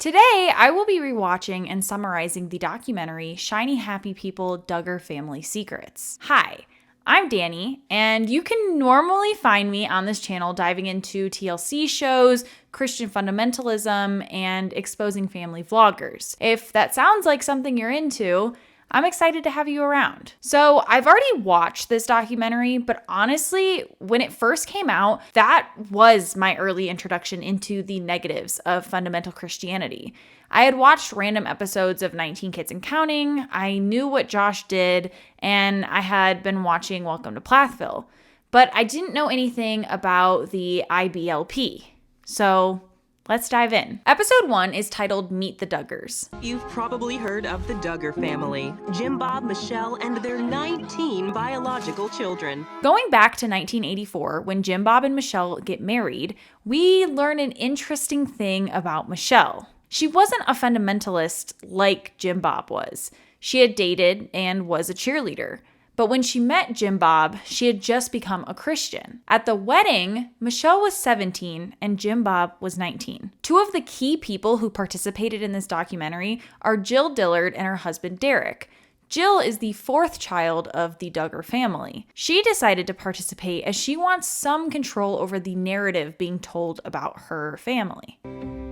Today, I will be rewatching and summarizing the documentary Shiny Happy People Duggar Family Secrets. Hi, I'm Danny, and you can normally find me on this channel diving into TLC shows, Christian fundamentalism, and exposing family vloggers. If that sounds like something you're into, I'm excited to have you around. So I've already watched this documentary, but honestly, when it first came out, that was my early introduction into the negatives of fundamental Christianity. I had watched random episodes of 19 Kids and Counting, I knew what Josh did, and I had been watching Welcome to Plathville, but I didn't know anything about the IBLP. So let's dive in. Episode 1 is titled Meet the Duggars. You've probably heard of the Duggar family, Jim, Bob, Michelle, and their 19 biological children. Going back to 1984, when Jim, Bob, and Michelle get married, we learn an interesting thing about Michelle. She wasn't a fundamentalist like Jim Bob was. She had dated and was a cheerleader. But when she met Jim Bob, she had just become a Christian. At the wedding, Michelle was 17 and Jim Bob was 19. Two of the key people who participated in this documentary are Jill Dillard and her husband Derek. Jill is the fourth child of the Duggar family. She decided to participate as she wants some control over the narrative being told about her family.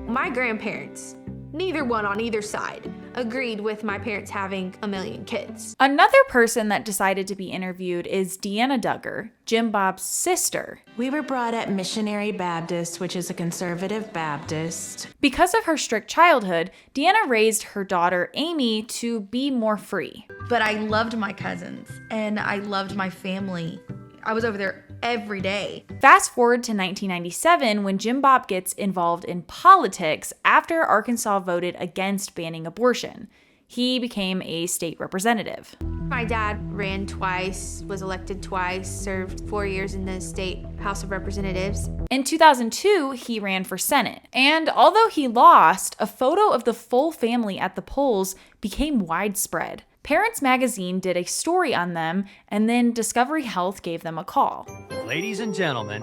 My grandparents, neither one on either side, agreed with my parents having a million kids. Another person that decided to be interviewed is Deanna Duggar, Jim Bob's sister. We were brought up Missionary Baptist, which is a conservative Baptist. Because of her strict childhood, Deanna raised her daughter Amy to be more free. But I loved my cousins and I loved my family. I was over there every day. Fast forward to 1997 when Jim Bob gets involved in politics after Arkansas voted against banning abortion. He became a state representative. My dad ran twice, was elected twice, served 4 years in the state House of Representatives. In 2002, he ran for Senate. And although he lost, a photo of the full family at the polls became widespread. Parents Magazine did a story on them, and then Discovery Health gave them a call. Ladies and gentlemen,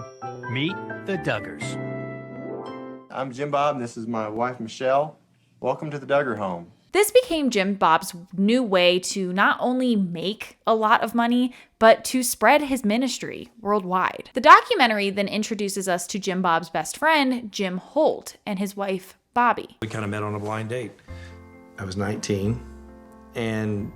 meet the Duggars. I'm Jim Bob, and this is my wife, Michelle. Welcome to the Duggar home. This became Jim Bob's new way to not only make a lot of money, but to spread his ministry worldwide. The documentary then introduces us to Jim Bob's best friend, Jim Holt, and his wife, Bobby. We kind of met on a blind date. I was 19. And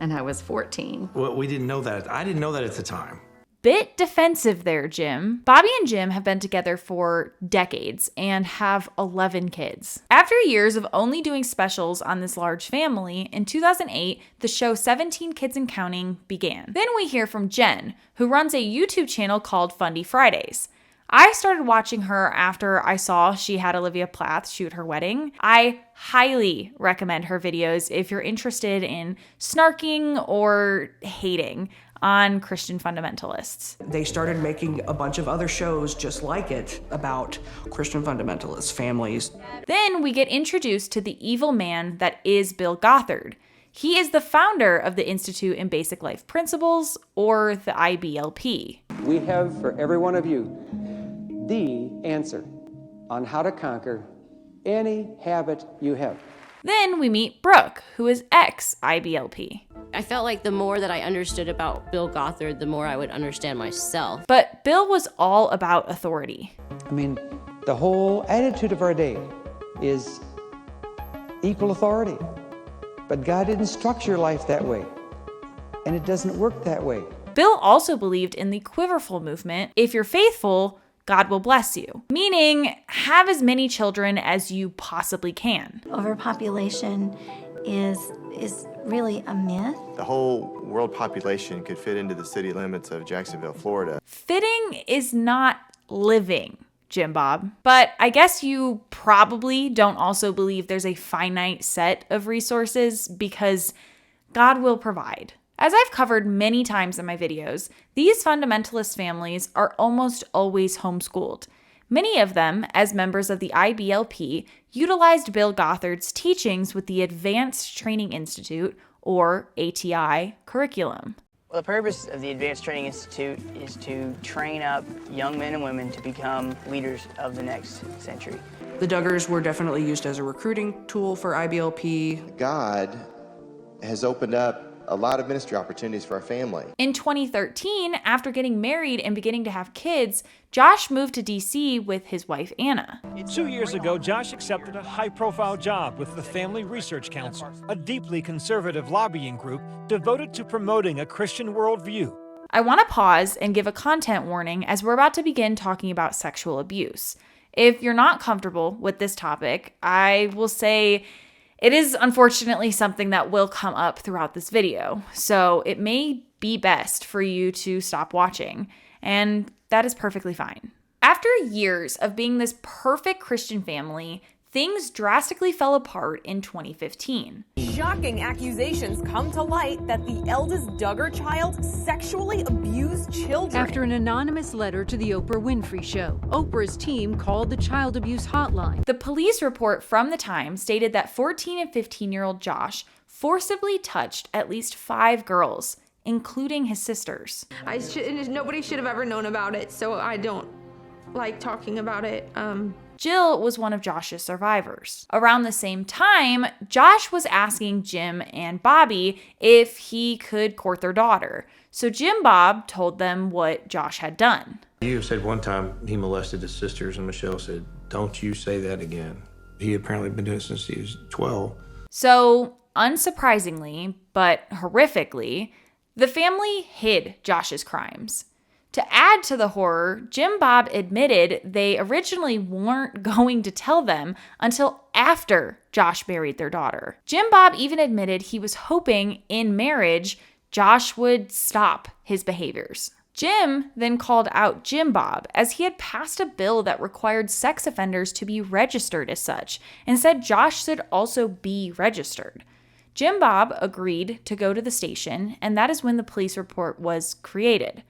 I was 14. Well, we didn't know that. I didn't know that at the time. Bit defensive there, Jim. Bobby and Jim have been together for decades and have 11 kids. After years of only doing specials on this large family, in 2008, the show 17 Kids and Counting began. Then we hear from Jen, who runs a YouTube channel called Fundy Fridays. I started watching her after I saw she had Olivia Plath shoot her wedding. I highly recommend her videos if you're interested in snarking or hating on Christian fundamentalists. They started making a bunch of other shows just like it about Christian fundamentalists, families. Then we get introduced to the evil man that is Bill Gothard. He is the founder of the Institute in Basic Life Principles, or the IBLP. We have for every one of you the answer on how to conquer any habit you have. Then we meet Brooke, who is ex-IBLP. I felt like the more that I understood about Bill Gothard, the more I would understand myself. But Bill was all about authority. I mean, the whole attitude of our day is equal authority. But God didn't structure life that way, and it doesn't work that way. Bill also believed in the quiverful movement. If you're faithful, God will bless you. Meaning, have as many children as you possibly can. Overpopulation is really a myth. The whole world population could fit into the city limits of Jacksonville, Florida. Fitting is not living, Jim Bob. But I guess you probably don't also believe there's a finite set of resources because God will provide. As I've covered many times in my videos, these fundamentalist families are almost always homeschooled. Many of them, as members of the IBLP, utilized Bill Gothard's teachings with the Advanced Training Institute, or ATI, curriculum. Well, the purpose of the Advanced Training Institute is to train up young men and women to become leaders of the next century. The Duggars were definitely used as a recruiting tool for IBLP. God has opened up a lot of ministry opportunities for our family. In 2013, after getting married and beginning to have kids, Josh moved to DC with his wife, Anna. 2 years ago, Josh accepted a high-profile job with the Family Research Council, a deeply conservative lobbying group devoted to promoting a Christian worldview. I want to pause and give a content warning as we're about to begin talking about sexual abuse. If you're not comfortable with this topic, I will say it is unfortunately something that will come up throughout this video, so it may be best for you to stop watching, and that is perfectly fine. After years of being this perfect Christian family, things drastically fell apart in 2015. Shocking accusations come to light that the eldest Duggar child sexually abused children. After an anonymous letter to the Oprah Winfrey Show, Oprah's team called the child abuse hotline. The police report from the time stated that 14 and 15-year-old Josh forcibly touched at least 5 girls, including his sisters. Nobody should have ever known about it, so I don't like talking about it. Jill was one of Josh's survivors. Around the same time, Josh was asking Jim and Bobby if he could court their daughter. So Jim Bob told them what Josh had done. You said one time he molested his sisters, and Michelle said, "Don't you say that again." He had apparently been doing it since he was 12. So, unsurprisingly, but horrifically, the family hid Josh's crimes. To add to the horror, Jim Bob admitted they originally weren't going to tell them until after Josh married their daughter. Jim Bob even admitted he was hoping in marriage Josh would stop his behaviors. Jim then called out Jim Bob as he had passed a bill that required sex offenders to be registered as such and said Josh should also be registered. Jim Bob agreed to go to the station, and that is when the police report was created.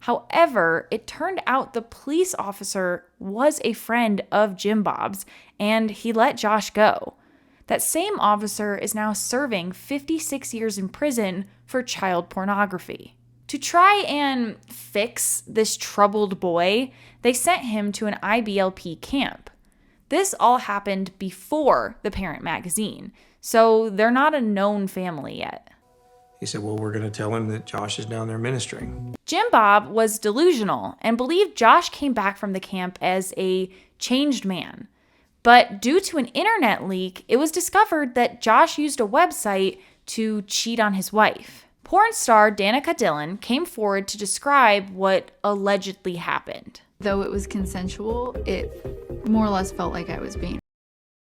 However, it turned out the police officer was a friend of Jim Bob's, and he let Josh go. That same officer is now serving 56 years in prison for child pornography. To try and fix this troubled boy, they sent him to an IBLP camp. This all happened before the Parent magazine, so they're not a known family yet. He said, "Well, we're going to tell him that Josh is down there ministering." Jim Bob was delusional and believed Josh came back from the camp as a changed man. But due to an internet leak, it was discovered that Josh used a website to cheat on his wife. Porn star Danica Dillon came forward to describe what allegedly happened. Though it was consensual, it more or less felt like I was being.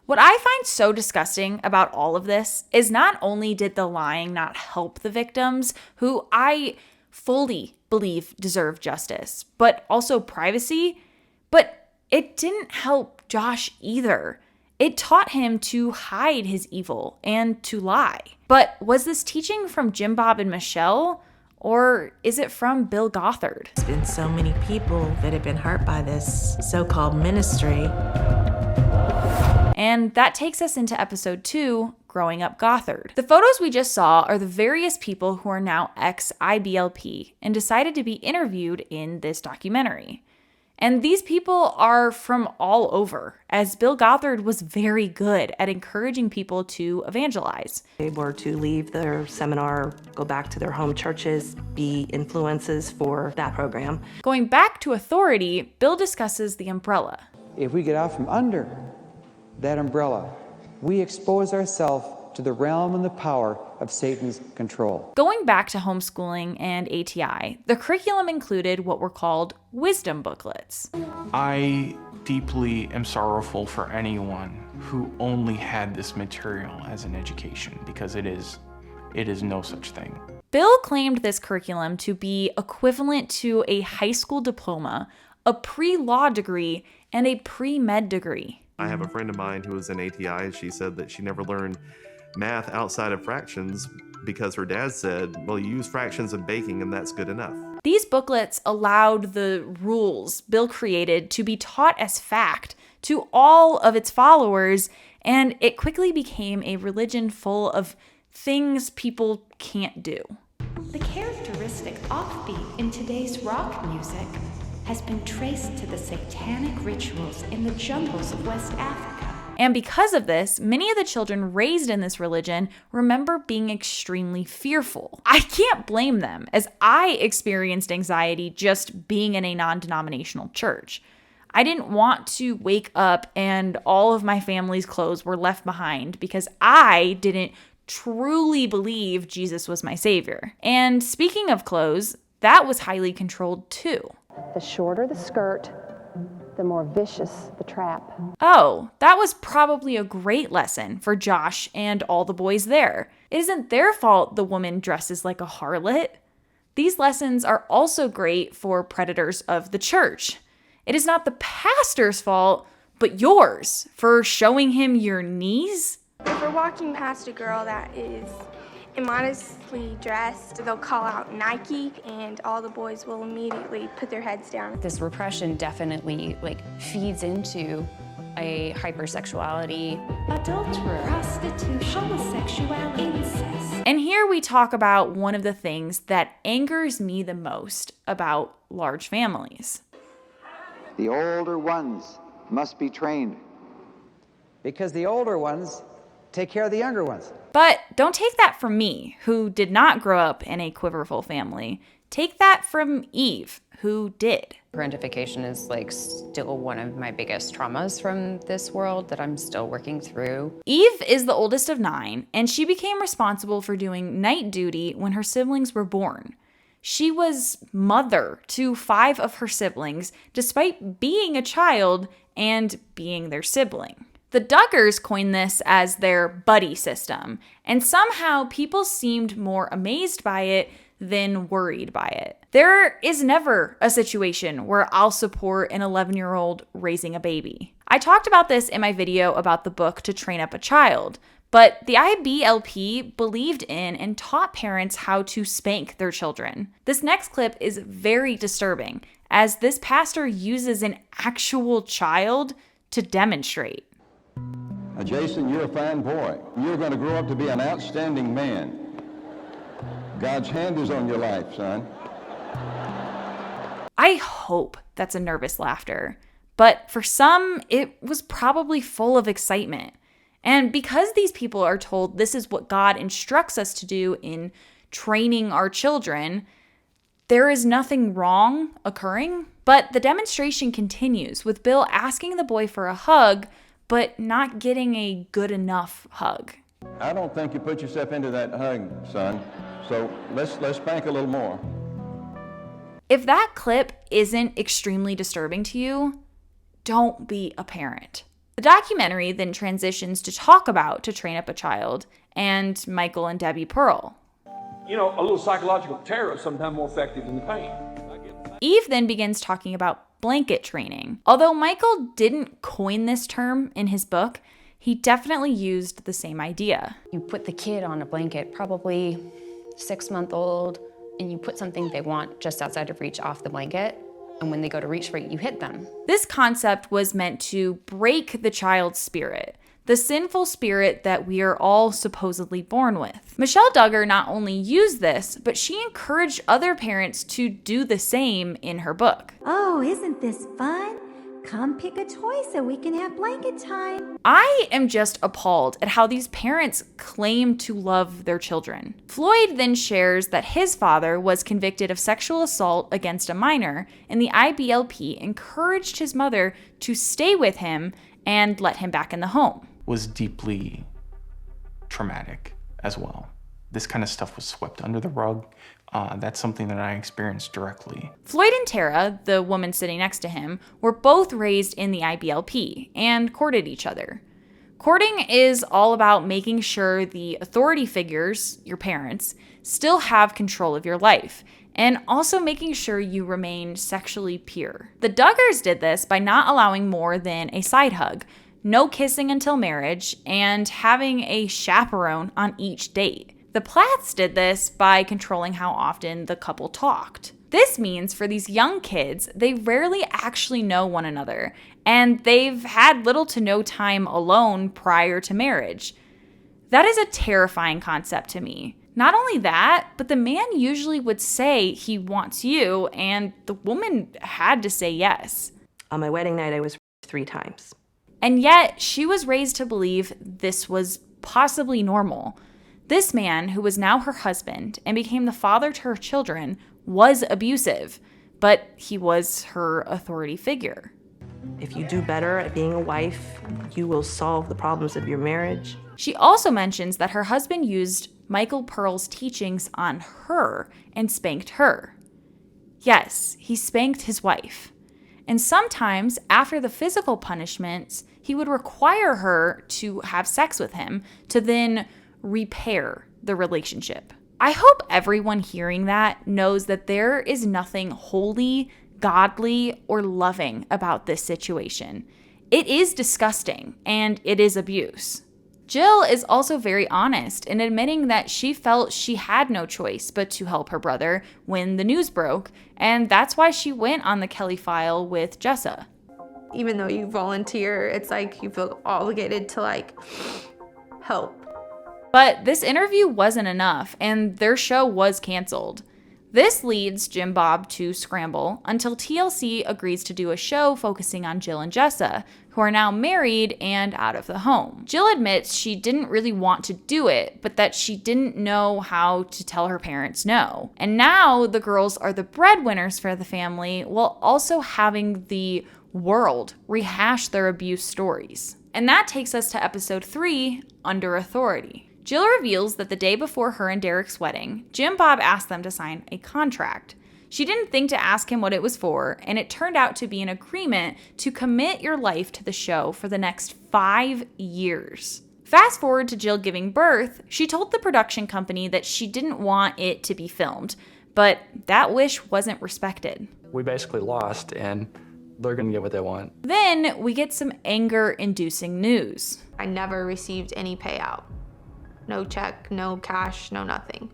What I find so disgusting about all of this is not only did the lying not help the victims, who I fully believe deserve justice, but also privacy, but it didn't help Josh either. It taught him to hide his evil and to lie. But was this teaching from Jim Bob and Michelle, or is it from Bill Gothard? There's been so many people that have been hurt by this so-called ministry. And that takes us into episode 2, Growing Up Gothard. The photos we just saw are the various people who are now ex-IBLP and decided to be interviewed in this documentary. And these people are from all over, as Bill Gothard was very good at encouraging people to evangelize. They were to leave their seminar, go back to their home churches, be influences for that program. Going back to authority, Bill discusses the umbrella. If we get out from under that umbrella, we expose ourselves to the realm and the power of Satan's control. Going back to homeschooling and ATI, the curriculum included what were called wisdom booklets. I deeply am sorrowful for anyone who only had this material as an education, because it is no such thing. Bill claimed this curriculum to be equivalent to a high school diploma, a pre-law degree, and a pre-med degree. I have a friend of mine who was in ATI, and she said that she never learned math outside of fractions because her dad said, well, you use fractions in baking and that's good enough. These booklets allowed the rules Bill created to be taught as fact to all of its followers, and it quickly became a religion full of things people can't do. The characteristic offbeat in today's rock music has been traced to the satanic rituals in the jungles of West Africa. And because of this, many of the children raised in this religion remember being extremely fearful. I can't blame them, as I experienced anxiety just being in a non-denominational church. I didn't want to wake up and all of my family's clothes were left behind because I didn't truly believe Jesus was my savior. And speaking of clothes, that was highly controlled too. The shorter the skirt, the more vicious the trap. Oh, that was probably a great lesson for Josh and all the boys there. It isn't their fault the woman dresses like a harlot. These lessons are also great for predators of the church. It is not the pastor's fault, but yours for showing him your knees. If we're walking past a girl that is immodestly dressed, they'll call out Nike, and all the boys will immediately put their heads down. This repression definitely feeds into a hypersexuality. Adultery, prostitution, homosexuality, incest. And here we talk about one of the things that angers me the most about large families. The older ones must be trained because the older ones take care of the younger ones. But don't take that from me, who did not grow up in a quiverful family. Take that from Eve, who did. Parentification is still one of my biggest traumas from this world that I'm still working through. Eve is the oldest of 9, and she became responsible for doing night duty when her siblings were born. She was mother to 5 of her siblings, despite being a child and being their sibling. The Duggars coined this as their buddy system, and somehow people seemed more amazed by it than worried by it. There is never a situation where I'll support an 11-year-old raising a baby. I talked about this in my video about the book To Train Up a Child, but the IBLP believed in and taught parents how to spank their children. This next clip is very disturbing, as this pastor uses an actual child to demonstrate. Jason, you're a fine boy. You're going to grow up to be an outstanding man. God's hand is on your life, son. I hope that's a nervous laughter, but for some, it was probably full of excitement. And because these people are told this is what God instructs us to do in training our children, there is nothing wrong occurring. But the demonstration continues, with Bill asking the boy for a hug, but not getting a good enough hug. I don't think you put yourself into that hug, son. So let's spank a little more. If that clip isn't extremely disturbing to you, don't be a parent. The documentary then transitions to talk about To Train Up a Child and Michael and Debbie Pearl. You know, a little psychological terror is sometimes more effective than the pain. Eve then begins talking about blanket training. Although Michael didn't coin this term in his book, he definitely used the same idea. You put the kid on a blanket, probably 6-month-old, and you put something they want just outside of reach off the blanket. And when they go to reach for it, you hit them. This concept was meant to break the child's spirit, the sinful spirit that we are all supposedly born with. Michelle Duggar not only used this, but she encouraged other parents to do the same in her book. Oh, isn't this fun? Come pick a toy so we can have blanket time. I am just appalled at how these parents claim to love their children. Floyd then shares that his father was convicted of sexual assault against a minor, and the IBLP encouraged his mother to stay with him and let him back in the home. Was deeply traumatic as well. This kind of stuff was swept under the rug. That's something that I experienced directly. Floyd and Tara, the woman sitting next to him, were both raised in the IBLP and courted each other. Courting is all about making sure the authority figures, your parents, still have control of your life, and also making sure you remain sexually pure. The Duggars did this by not allowing more than a side hug, no kissing until marriage, and having a chaperone on each date. The Plaths did this by controlling how often the couple talked. This means for these young kids, they rarely actually know one another, and they've had little to no time alone prior to marriage. That is a terrifying concept to me. Not only that, but the man usually would say he wants you, and the woman had to say yes. On my wedding night, I was 3 times. And yet, she was raised to believe this was possibly normal. This man, who was now her husband and became the father to her children, was abusive, but he was her authority figure. If you do better at being a wife, you will solve the problems of your marriage. She also mentions that her husband used Michael Pearl's teachings on her and spanked her. Yes, he spanked his wife. And sometimes, after the physical punishments, he would require her to have sex with him to then repair the relationship. I hope everyone hearing that knows that there is nothing holy, godly, or loving about this situation. It is disgusting, and it is abuse. Jill is also very honest in admitting that she felt she had no choice but to help her brother when the news broke, and that's why she went on the Kelly file with Jessa. Even though you volunteer, it's like you feel obligated to help. But this interview wasn't enough, and their show was canceled. This leads Jim Bob to scramble until TLC agrees to do a show focusing on Jill and Jessa, who are now married and out of the home. Jill admits she didn't really want to do it, but that she didn't know how to tell her parents no. And now the girls are the breadwinners for the family, while also having the world rehash their abuse stories. And that takes us to episode 3, Under Authority. Jill reveals that the day before her and Derek's wedding, Jim Bob asked them to sign a contract. She didn't think to ask him what it was for, and it turned out to be an agreement to commit your life to the show for the next 5 years. Fast forward to Jill giving birth, she told the production company that she didn't want it to be filmed, but that wish wasn't respected. We basically lost, and they're gonna get what they want. Then we get some anger-inducing news. I never received any payout. No check, no cash, no nothing.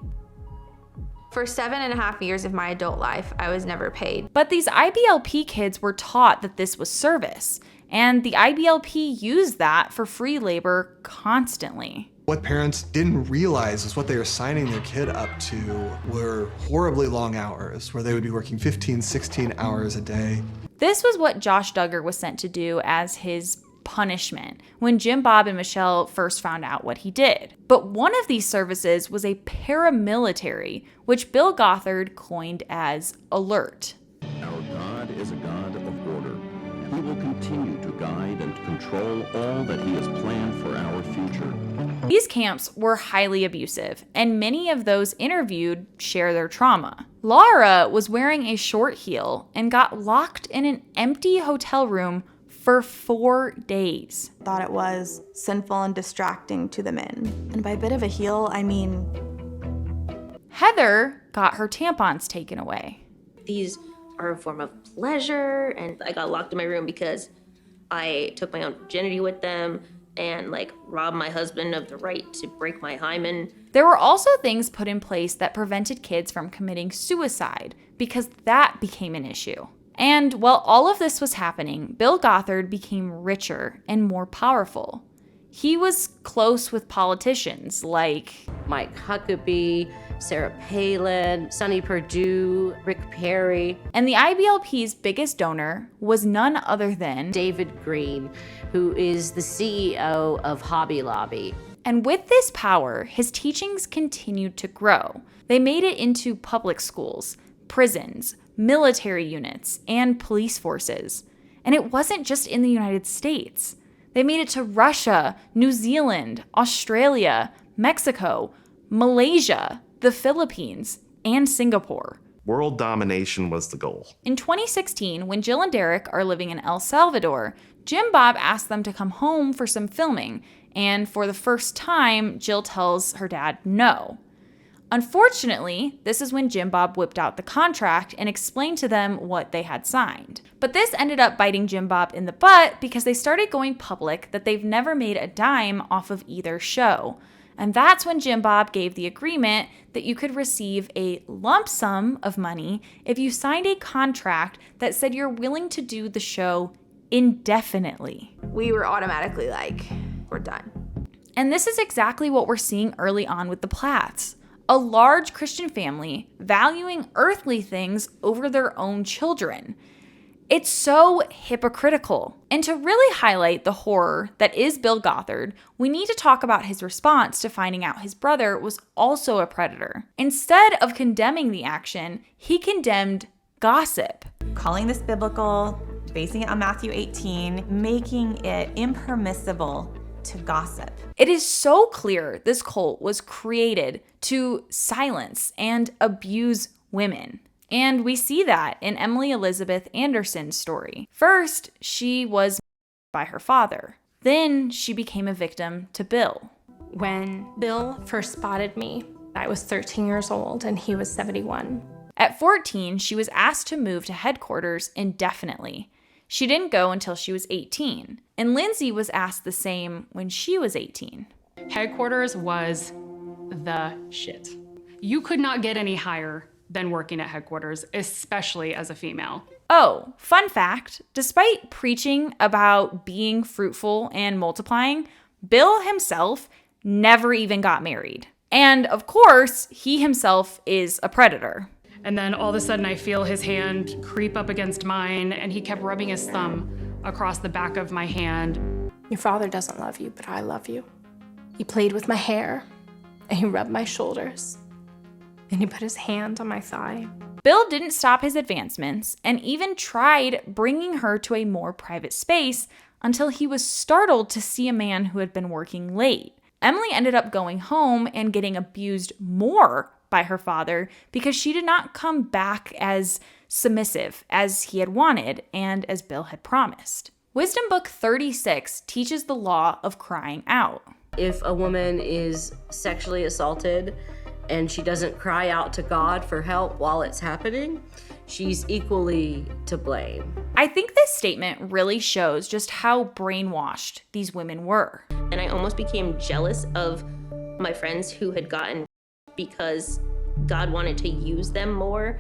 For 7.5 years of my adult life, I was never paid. But these IBLP kids were taught that this was service, and the IBLP used that for free labor constantly. What parents didn't realize is what they were signing their kid up to were horribly long hours, where they would be working 15, 16 hours a day. This was what Josh Duggar was sent to do as his punishment when Jim Bob and Michelle first found out what he did. But one of these services was a paramilitary, which Bill Gothard coined as alert. Our God is a God of order. He will continue to guide and control all that he has planned for our future. These camps were highly abusive, and many of those interviewed share their trauma. Laura was wearing a short heel and got locked in an empty hotel room for 4 days. Thought it was sinful and distracting to the men. And by a bit of a heel, I mean... Heather got her tampons taken away. These are a form of pleasure, and I got locked in my room because I took my own virginity with them and robbed my husband of the right to break my hymen. There were also things put in place that prevented kids from committing suicide because that became an issue. And while all of this was happening, Bill Gothard became richer and more powerful. He was close with politicians like Mike Huckabee, Sarah Palin, Sonny Perdue, Rick Perry. And the IBLP's biggest donor was none other than David Green, who is the CEO of Hobby Lobby. And with this power, his teachings continued to grow. They made it into public schools, prisons, military units, and police forces. And it wasn't just in the United States. They made it to Russia, New Zealand, Australia, Mexico, Malaysia, the Philippines, and Singapore. World domination was the goal. In 2016, when Jill and Derek are living in El Salvador, Jim Bob asked them to come home for some filming, and for the first time, Jill tells her dad no. Unfortunately, this is when Jim Bob whipped out the contract and explained to them what they had signed. But this ended up biting Jim Bob in the butt because they started going public that they've never made a dime off of either show. And that's when Jim Bob gave the agreement that you could receive a lump sum of money if you signed a contract that said you're willing to do the show indefinitely. We were automatically like, we're done. And this is exactly what we're seeing early on with the Platts. a large Christian family valuing earthly things over their own children. It's so hypocritical. And to really highlight the horror that is Bill Gothard, we need to talk about his response to finding out his brother was also a predator. Instead of condemning the action, he condemned gossip. Calling this biblical, basing it on Matthew 18, making it impermissible to gossip. It is so clear this cult was created to silence and abuse women. And we see that in Emily Elizabeth Anderson's story. First, she was by her father. Then she became a victim to Bill. When Bill first spotted me, I was 13 years old and he was 71. At 14, she was asked to move to headquarters indefinitely. She didn't go until she was 18. And Lindsay was asked the same when she was 18. Headquarters was the shit. You could not get any higher than working at headquarters, especially as a female. Oh, fun fact, despite preaching about being fruitful and multiplying, Bill himself never even got married. And of course, he himself is a predator. And then all of a sudden I feel his hand creep up against mine, and he kept rubbing his thumb across the back of my hand. Your father doesn't love you, but I love you. He played with my hair, and he rubbed my shoulders, and he put his hand on my thigh. Bill didn't stop his advancements and even tried bringing her to a more private space until he was startled to see a man who had been working late. Emily ended up going home and getting abused more by her father because she did not come back as submissive as he had wanted and as Bill had promised. Wisdom Book 36 teaches the law of crying out. If a woman is sexually assaulted and she doesn't cry out to God for help while it's happening, she's equally to blame. I think this statement really shows just how brainwashed these women were. And I almost became jealous of my friends who had gotten because God wanted to use them more.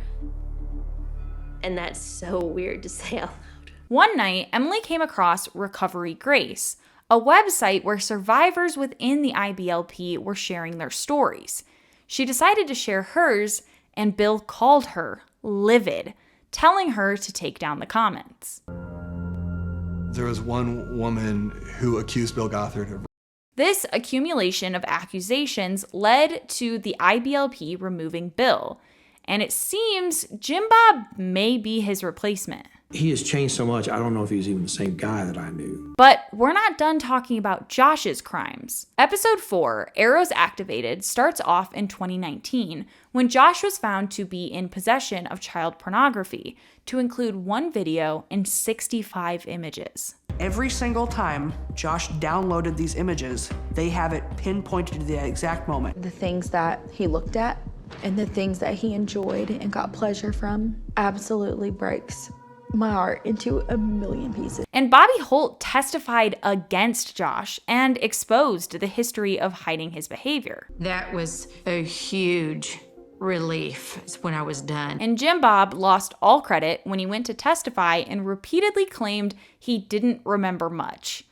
And that's so weird to say out loud. One night, Emily came across Recovery Grace, a website where survivors within the IBLP were sharing their stories. She decided to share hers, and Bill called her livid, telling her to take down the comments. There was one woman who accused Bill Gothard of. This accumulation of accusations led to the IBLP removing Bill, and it seems Jim Bob may be his replacement. He has changed so much, I don't know if he's even the same guy that I knew. But we're not done talking about Josh's crimes. Episode 4, Arrows Activated, starts off in 2019 when Josh was found to be in possession of child pornography, to include 1 video and 65 images. Every single time Josh downloaded these images, they have it pinpointed to the exact moment. The things that he looked at and the things that he enjoyed and got pleasure from absolutely breaks my heart into a million pieces. And Bobby Holt testified against Josh and exposed the history of hiding his behavior. That was a huge relief when I was done. And Jim Bob lost all credit when he went to testify and repeatedly claimed he didn't remember much.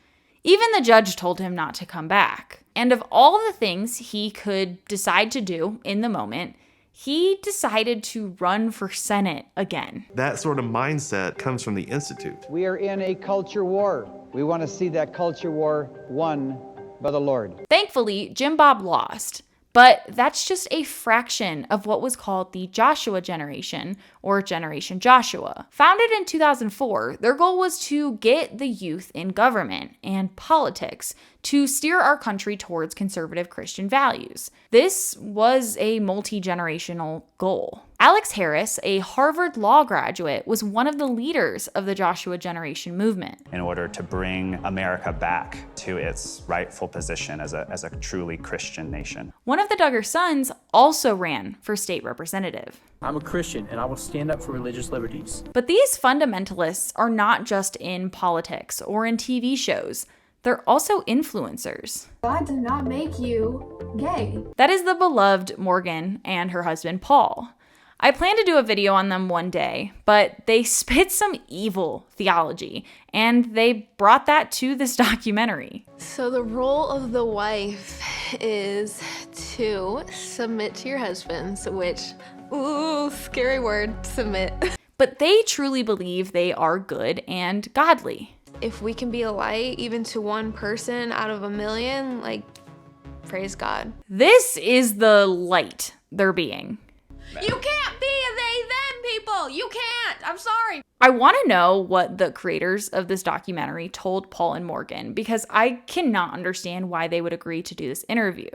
Even the judge told him not to come back. And of all the things he could decide to do in the moment, he decided to run for Senate again. That sort of mindset comes from the Institute. We are in a culture war. We want to see that culture war won by the Lord. Thankfully, Jim Bob lost. But that's just a fraction of what was called the Joshua generation, or Generation Joshua. Founded in 2004, their goal was to get the youth in government and politics to steer our country towards conservative Christian values. This was a multi-generational goal. Alex Harris, a Harvard Law graduate, was one of the leaders of the Joshua Generation movement. In order to bring America back to its rightful position as a truly Christian nation. One of the Duggar sons also ran for state representative. I'm a Christian and I will stand up for religious liberties. But these fundamentalists are not just in politics or in TV shows. They're also influencers. God did not make you gay. That is the beloved Morgan and her husband Paul. I plan to do a video on them one day, but they spit some evil theology, and they brought that to this documentary. So the role of the wife is to submit to your husbands, which, ooh, scary word, submit. But they truly believe they are good and godly. If we can be a light even to one person out of a million, like, praise God. This is the light they're being. You can't be a they, them people. You can't. I'm sorry. I want to know what the creators of this documentary told Paul and Morgan, because I cannot understand why they would agree to do this interview.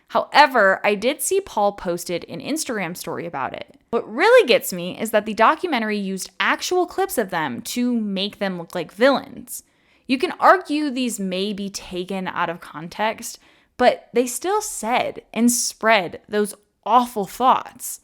However, I did see Paul posted an Instagram story about it. What really gets me is that the documentary used actual clips of them to make them look like villains. You can argue these may be taken out of context, but they still said and spread those awful thoughts.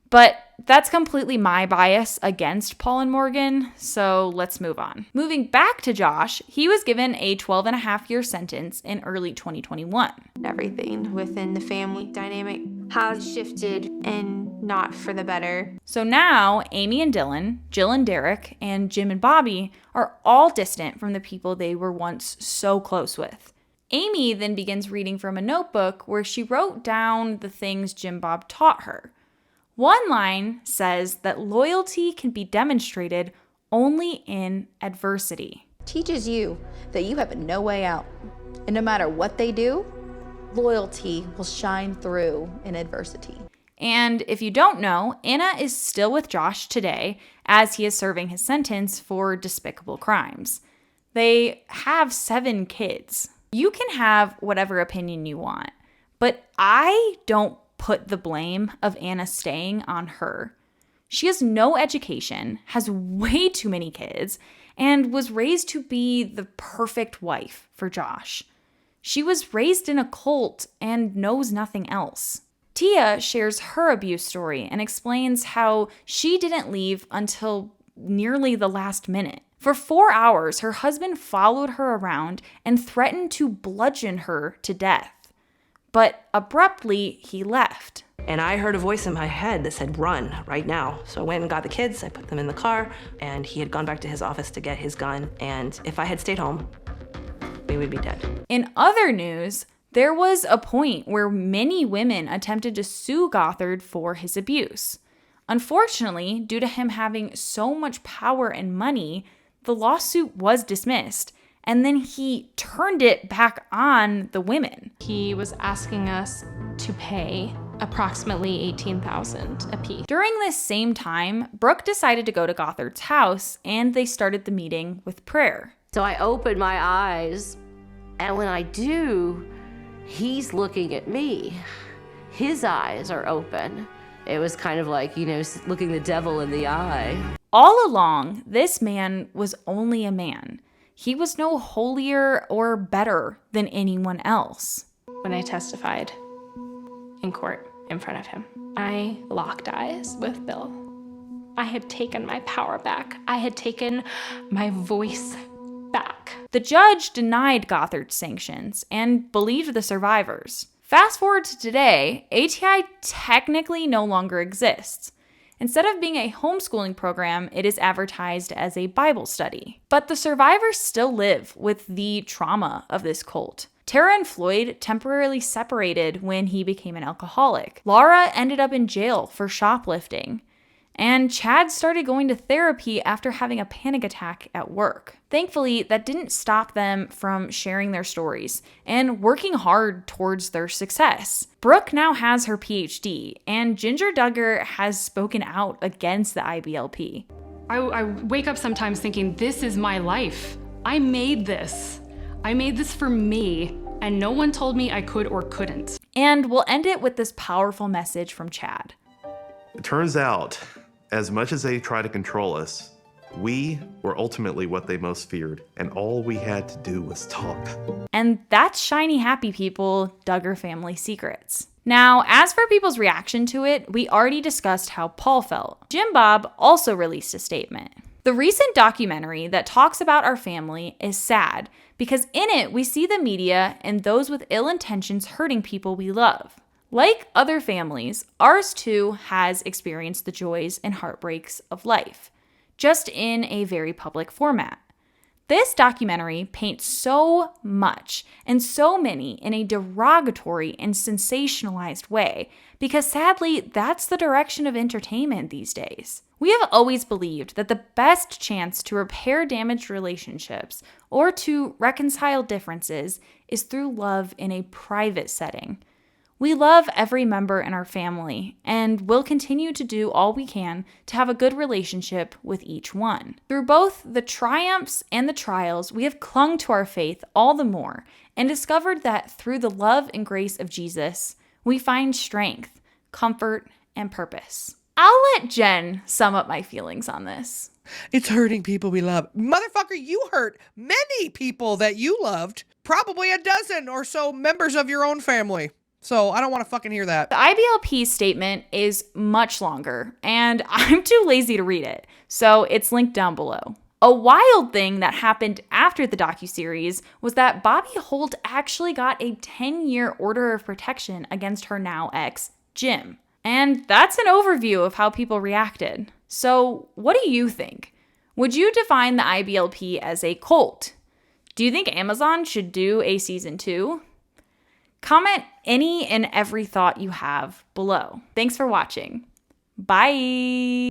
But that's completely my bias against Paul and Morgan, so let's move on. Moving back to Josh, he was given a 12.5-year sentence in early 2021. Everything within the family dynamic has shifted and not for the better. So now, Amy and Dylan, Jill and Derek, and Jim and Bobby are all distant from the people they were once so close with. Amy then begins reading from a notebook where she wrote down the things Jim Bob taught her. One line says that loyalty can be demonstrated only in adversity. Teaches you that you have no way out. And no matter what they do, loyalty will shine through in adversity. And if you don't know, Anna is still with Josh today as he is serving his sentence for despicable crimes. They have 7 kids. You can have whatever opinion you want, but I don't put the blame of Anna staying on her. She has no education, has way too many kids, and was raised to be the perfect wife for Josh. She was raised in a cult and knows nothing else. Tia shares her abuse story and explains how she didn't leave until nearly the last minute. For 4 hours, her husband followed her around and threatened to bludgeon her to death. But abruptly, he left. And I heard a voice in my head that said, run right now. So I went and got the kids, I put them in the car, and he had gone back to his office to get his gun. And if I had stayed home, we would be dead. In other news, there was a point where many women attempted to sue Gothard for his abuse. Unfortunately, due to him having so much power and money, the lawsuit was dismissed. And then he turned it back on the women. He was asking us to pay approximately $18,000 a piece. During this same time, Brooke decided to go to Gothard's house, and they started the meeting with prayer. So I open my eyes, and when I do, he's looking at me. His eyes are open. It was kind of like, looking the devil in the eye. All along, this man was only a man. He was no holier or better than anyone else. When I testified in court in front of him, I locked eyes with Bill. I had taken my power back. I had taken my voice back. The judge denied Gothard's sanctions and believed the survivors. Fast forward to today, ATI technically no longer exists. Instead of being a homeschooling program, it is advertised as a Bible study. But the survivors still live with the trauma of this cult. Tara and Floyd temporarily separated when he became an alcoholic. Laura ended up in jail for shoplifting. And Chad started going to therapy after having a panic attack at work. Thankfully, that didn't stop them from sharing their stories and working hard towards their success. Brooke now has her PhD, and Ginger Duggar has spoken out against the IBLP. I wake up sometimes thinking, this is my life. I made this. I made this for me, and no one told me I could or couldn't. And we'll end it with this powerful message from Chad. It turns out, as much as they try to control us, we were ultimately what they most feared, and all we had to do was talk. And that's Shiny Happy People, Duggar Family Secrets. Now, as for people's reaction to it, we already discussed how Paul felt. Jim Bob also released a statement. The recent documentary that talks about our family is sad because in it we see the media and those with ill intentions hurting people we love. Like other families, ours too has experienced the joys and heartbreaks of life, just in a very public format. This documentary paints so much and so many in a derogatory and sensationalized way because sadly, that's the direction of entertainment these days. We have always believed that the best chance to repair damaged relationships or to reconcile differences is through love in a private setting. We love every member in our family and will continue to do all we can to have a good relationship with each one. Through both the triumphs and the trials, we have clung to our faith all the more and discovered that through the love and grace of Jesus, we find strength, comfort, and purpose. I'll let Jen sum up my feelings on this. It's hurting people we love. Motherfucker, you hurt many people that you loved. Probably a dozen or so members of your own family. So I don't want to fucking hear that. The IBLP statement is much longer, and I'm too lazy to read it, so it's linked down below. A wild thing that happened after the docuseries was that Bobby Holt actually got a 10-year order of protection against her now ex, Jim. And that's an overview of how people reacted. So what do you think? Would you define the IBLP as a cult? Do you think Amazon should do a season 2? Comment any and every thought you have below. Thanks for watching. Bye.